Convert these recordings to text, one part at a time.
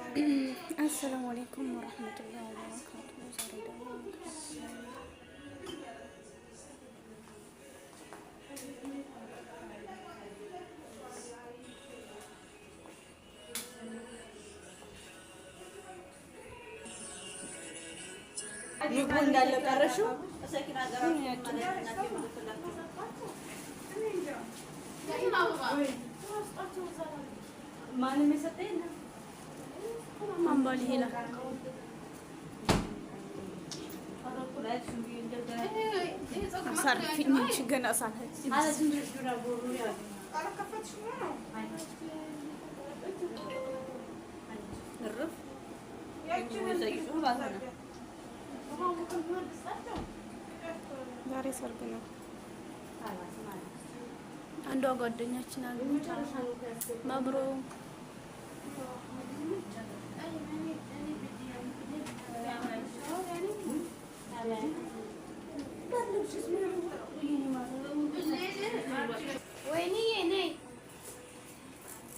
السلام عليكم ورحمة الله وبركاته. ዛሬ ደግሞ ምግቡ እንዳለ ቀረሽው ማንም የሰጠኝ ማንባል ሄላ አሳርፊኝ እንጂ ገና ሳልሄድ ዛሬ ሰርግ ነው። አንዷ ጓደኛችን አግኝታ መብሮ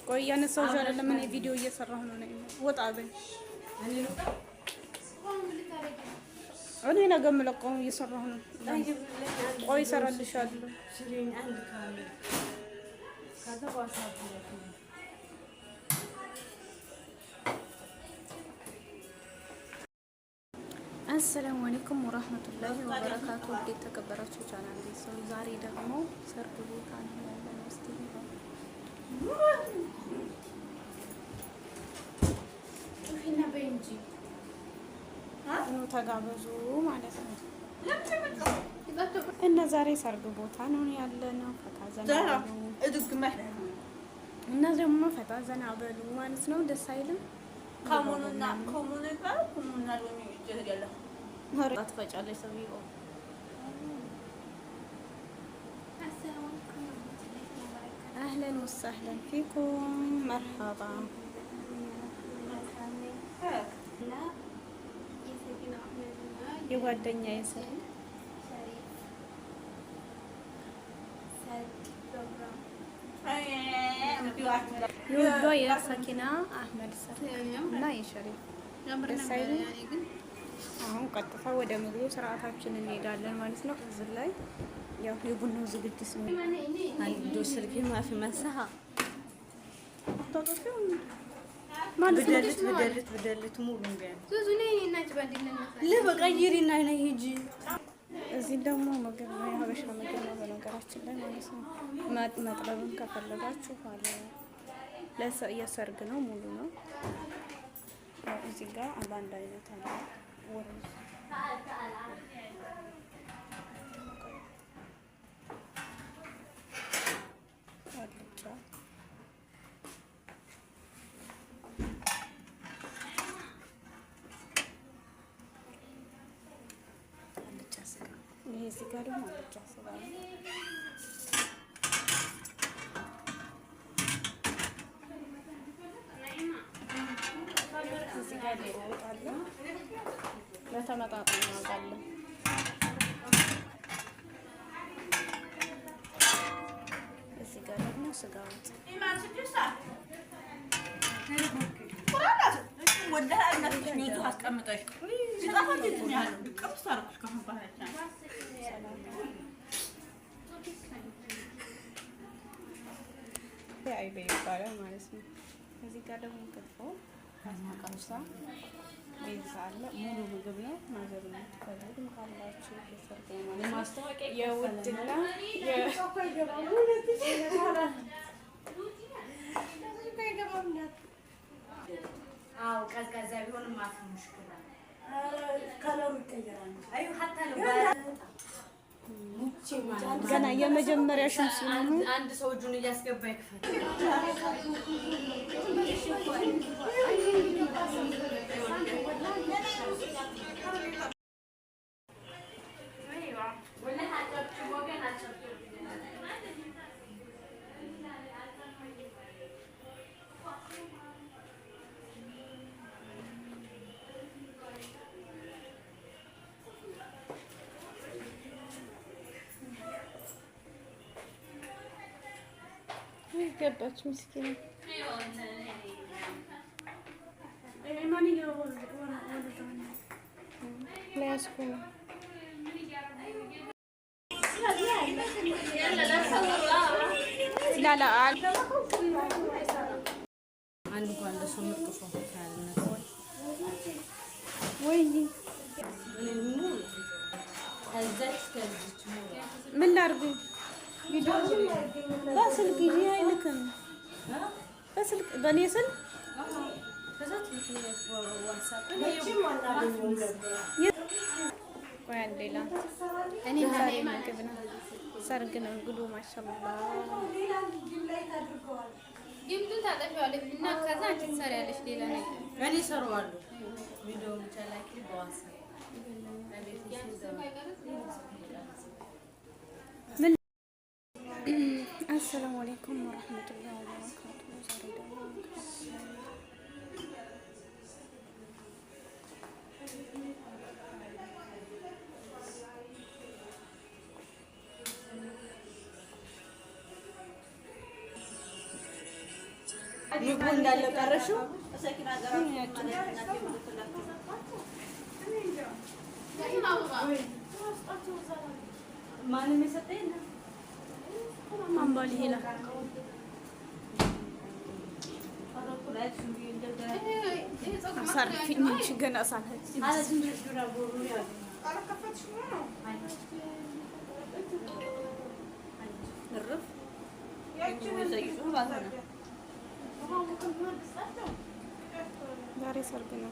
ቆይ ያነሳው ዛሬ ለምን ቪዲዮ እየሰራሁ ነው ነው ወጣ በይ እኔ ነገ የምለቀው እየሰራሁ ነው። ቆይ እሰራልሻለሁ። አሰላሙ አለይኩም ወራህመቱላሂ ወበረካቱ። እንዴት ተከበራችሁ ቻናል ቤተሰብ፣ ዛሬ ደግሞ ሰርግ ቦታ ነው ያለነው። እስቲ ተጋበዙ ማለት ነው። እና ዛሬ ሰርግ ቦታ ነው ያለነው። ፈታ ዘና እና ደግሞ ፈታ ዘና በሉ ማለት ነው። ደስ አይልም? ከሙኑና ከሙኑ ይባል ከሙኑና ሎሚ ይጀራል ሆራት ፈጫለሽ ሰውዬው። አህለን ወሰህለን ፊኩም መርሐባ። የጓደኛዬ ሰርግ የወዷ የሰኪና አህመድ ሰርግ እና የሸሪፍ ደስ አይልም? አሁን ቀጥታ ወደ ምግቡ ስርዓታችን እንሄዳለን ማለት ነው። እዚህ ላይ ያው የቡናው ዝግጅት ነው። አንዱ ስልክ ማፊ መሳሃ በደልት ሙሉ ለበቀይሪና አይነ ሂጂ። እዚህ ደግሞ ምግብ ነው፣ የሀበሻ ምግብ ነው በነገራችን ላይ ማለት ነው። መጥረብን ከፈለጋችሁ አለ። የሰርግ ነው፣ ሙሉ ነው። እዚህ ጋር አንድ አይነት አለ ወርዝ ይሄ እዚህ ጋር ደግሞ አልጫ ስጋ ነው። እዚህ ጋር ዶሮ ወጥ አለ በተመጣጣኝ ዋጋ አለ። እዚህ ጋር ደግሞ ስጋ ወጥ አይቤ ይባላል ማለት ነው። እዚህ ጋር ደግሞ ክትፎ ቀምሳ ቤዛ አለ። ሙሉ ምግብ ነው። ማዘር ነው ትፈልጉም ካላችሁ የሰርግ ማለት ማስታወቂያ የውድና አው ቀዝቃዛ ቢሆንም ማፍሙሽ ከለሩ ይቀየራል። አዩ ሀታ ነው ገና የመጀመሪያ ሽንስ ነው። አንድ ሰው እጁን እያስገባ ይክፈት። ገባች ምስኪን እየቀረስኩ ነው። ላላ አንድ እንኳን ለሰው ምርጥ ሰው ታያለህ ወይ ምን ላድርግ? ቪዲዮ በስልክ ይዤ አይልክም። በስልክ በእኔ ስልክ ቆይ አንዴ እኔ ዛሬ ምግብ ነው፣ ሰርግ ነው እንግዲህ ማሻአላህ። ግምቱን ታጠፊዋለሽ እና ከዛ አንቺ ትሰሪያለሽ ሌላ ነገር። እኔ እሰራዋለሁ ቪዲዮ ብቻ ላኪ በዋትስአፕ አሰላሙ አለይኩም ወራህመቱላሂ ወበረካቱሁ። ዛሬ ደግሞ ምግቡ እንዳለ ቀረሽው ማንም የሰጠኝ አምባል ሄላ አሳርፊኝ እንጂ ገና ሳልሄድ ዛሬ ሰርግ ነው።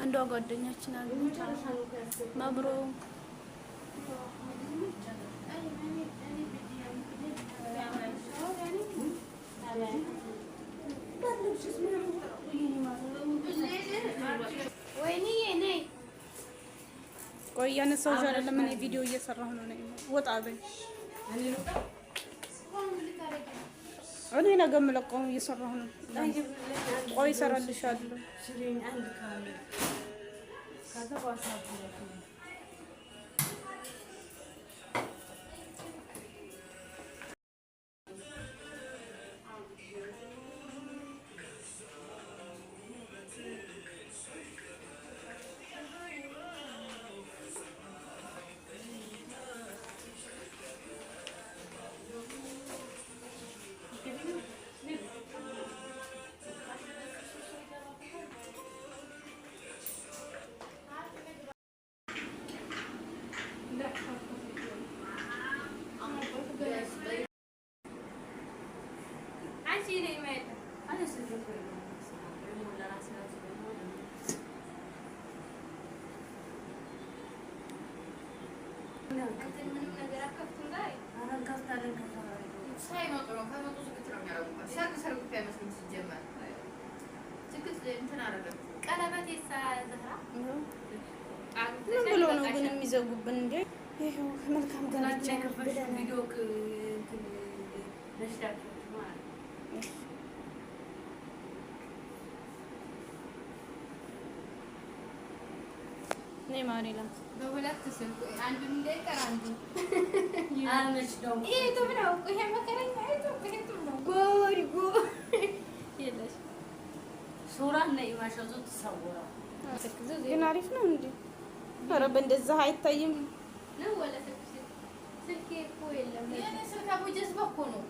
አንዷ ጓደኛችን አግኝታ መብሮ ቆይ ያነሳው አይደለም። እኔ ቪዲዮ እየሰራሁ ነው። ወጣ በይ። እኔ ነገ የምለቀው እየሰራሁ ነው። ቆይ እሰራልሻለሁ። ምን ብሎ ነው ግን የሚዘጉብን እንዴ? ይሄው መልካም ጋብቻ ነይ ማሪላ በሁለት ስልክ አንዱ እንዳይቀር አንዱ አመች ነው። ይሄ ነው ይሄ መከረኛ ይሄ ነው ጎሪ የለሽ ሱራ እና ኢማሻዞ ተሰውራ ግን አሪፍ ነው እንዴ? ኧረ በእንደዛ አይታይም ነው ወላ ስልክ እኮ የለም። የኔ ስልክ አቡ ጀዝባ እኮ ነው።